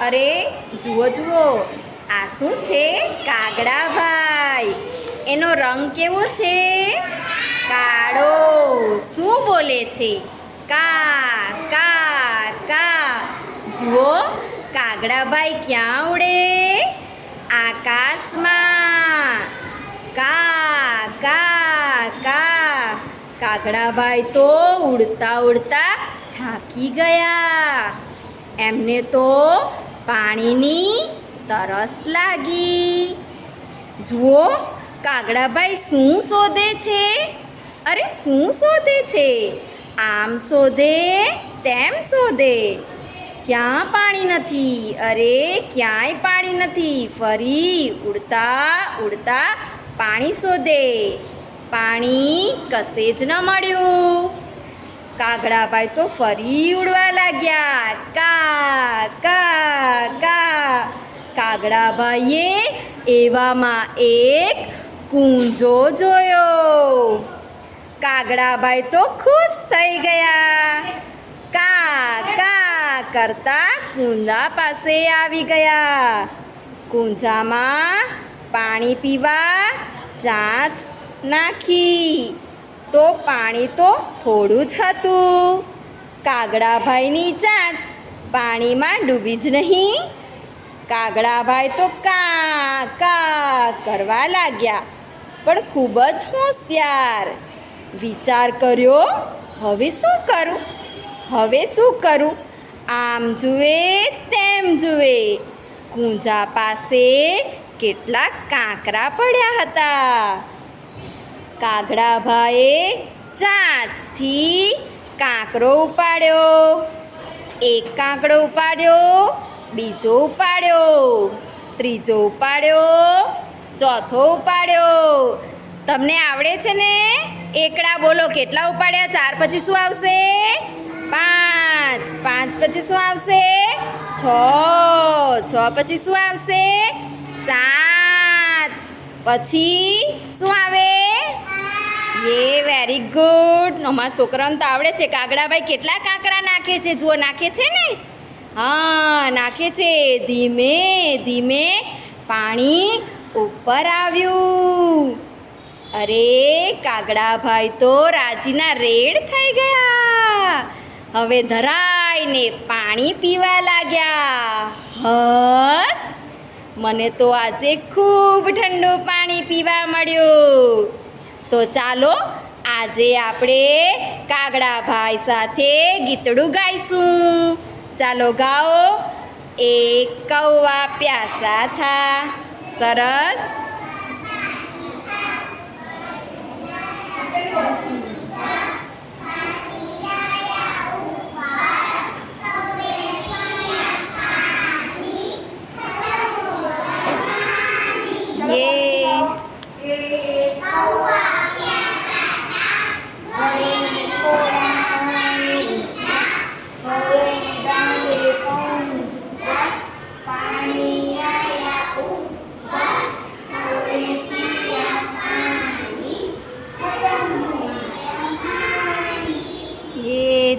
અરે જુઓ જુઓ, આ શું છે? કાગડાભાઈ. એનો રંગ કેવો છે? કાળો. શું બોલે છે? કા કા કા. જુઓ, કાગડાભાઈ ક્યાં ઉડે? આકાશમાં. કા કા કા. કાગડાભાઈ તો ઉડતા ઉડતા થાકી ગયા. એમને તો પાણીની તરસ લાગી. જુઓ, કાગડાભાઈ શું શોધે છે? અરે શું શોધે છે? આમ શોધે, તેમ શોધે. ક્યાં પાણી નથી? અરે ક્યાંય પાણી નથી. ફરી ઉડતા ઉડતા પાણી શોધે. પાણી કશે જ ન મળ્યું. કાગડાભાઈ તો ફરી ઉડવા લાગ્યા. કા કા કા. કાગડાભાઈએ એવામાં એક કૂંજો જોયો. કાગડાભાઈ તો ખુશ થઈ ગયા. કા કા કરતા કૂંજા પાસે આવી ગયા. કૂંજામાં પાણી પીવા ચાંચ નાખી તો પાણી તો થોડું જ હતું. કાગડાભાઈની ચાંચ પાણીમાં ડૂબી જ નહીં. કાગડાભાઈ તો કા કા કરવા લાગ્યા, પણ ખૂબ જ હોશિયાર. વિચાર કર્યો, હવે શું કરું? હવે શું કરું? આમ જુએ, તેમ જુએ. કૂંજા પાસે કેટલાક કાંકરા પડ્યા હતા. કાગડાભાઈએ ચાંચથી કાંકરો ઉપાડ્યો. એક કાંકરો ઉપાડ્યો, બીજો ઉપાડ્યો, ત્રીજો ઉપાડ્યો, ચોથો ઉપાડ્યો. તમને આવડે છે ને? એકડા બોલો, કેટલા ઉપાડ્યા? 4 પછી શું આવશે? 5. 5 પછી શું આવશે? 6. 6 પછી શું આવશે? 7. પછી શું આવે? Very good. અમારા છોકરાઓને તો આવડે છે. કાગડાભાઈ કેટલા કાંકરા નાખે છે? જુઓ, નાખે છે ને? હા, નાખે છે. ધીમે ધીમે પાણી ઉપર આવ્યું. અરે કાગડાભાઈ તો રાજીના રેડ થઈ ગયા. હવે ધરાઈને પાણી પીવા લાગ્યા. હસ, મને તો આજે ખૂબ ઠંડુ પાણી પીવા મળ્યું. તો ચાલો આજે આપણે કાગડાભાઈ સાથે ગીતડું ગાઈશું. ચાલો ગાઓ. એક કૌવા પ્યાસા થા. સરસ.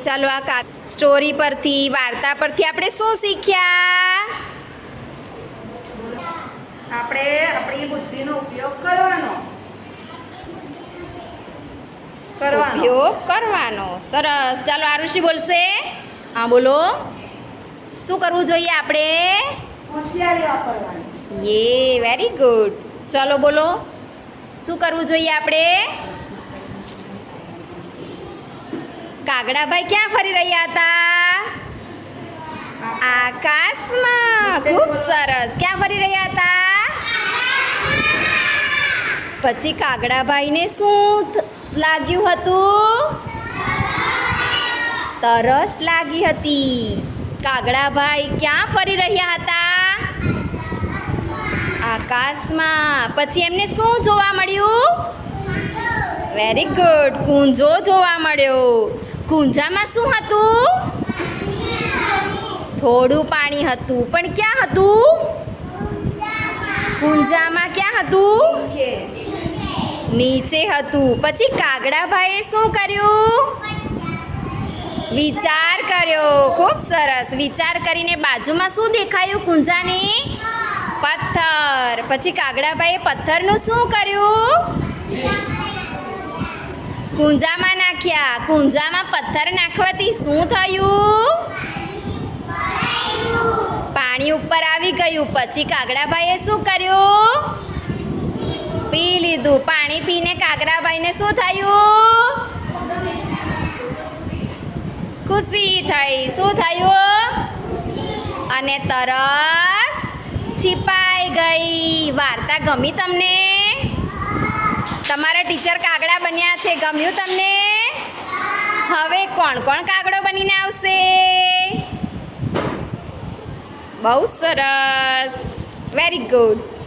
ચાલો આ સ્ટોરી પરથી, વાર્તા પરથી આપણે શું શીખ્યા? આપણે આપણી બુદ્ધિનો ઉપયોગ કરવાનો. ઉપયોગ કરવાનો. સરસ. ચાલો આરુષિ બોલશે. હા બોલો. શું કરવું જોઈએ આપણે? હોશિયારી વાપરવાની. Very good. ચાલો બોલો. શું કરવું જોઈએ આપણે? કાગડાભાઈ ક્યાં ફરી રહ્યા હતા? આકાશમાં. ખૂબ સરસ. ક્યાં ફરી રહ્યા હતા? પછી કાગડાભાઈને શું લાગ્યું હતું? તરસ લાગી હતી. કાગડાભાઈ ક્યાં ફરી રહ્યા હતા? આકાશમાં. પછી એમને શું જોવા મળ્યું? Very good. કૂંજો જોવા મળ્યો. કૂંજામાં શું હતું? થોડું પાણી હતું. પણ ક્યાં હતું? કૂંજામાં ક્યાં હતું? નીચે હતું. પછી કાગડાભાઈએ શું કર્યું? વિચાર કર્યો. ખૂબ સરસ. વિચાર કરીને બાજુમાં શું દેખાયું કુંજાને? પથ્થર. પછી કાગડાભાઈએ પથ્થરનું શું કર્યું? કુંજામાં નાખ્યા. કુંજામાં પથ્થર નાખવાથી શું થયું? પાણી ઉપર આવી ગયું. પછી કાગડાભાઈએ શું કર્યું? પી લીધું. પાણી પીને કાગડાભાઈને શું થયું? ખુશી થઈ. શું થયું? અને તરસ છીપાઈ ગઈ. વાર્તા ગમી તમને? તમારા ટીચર કાગડા બન્યા છે, ગમ્યું તમને? હવે કોણ કોણ કાગડો બનીને આવશે? બહુ સરસ. Very good.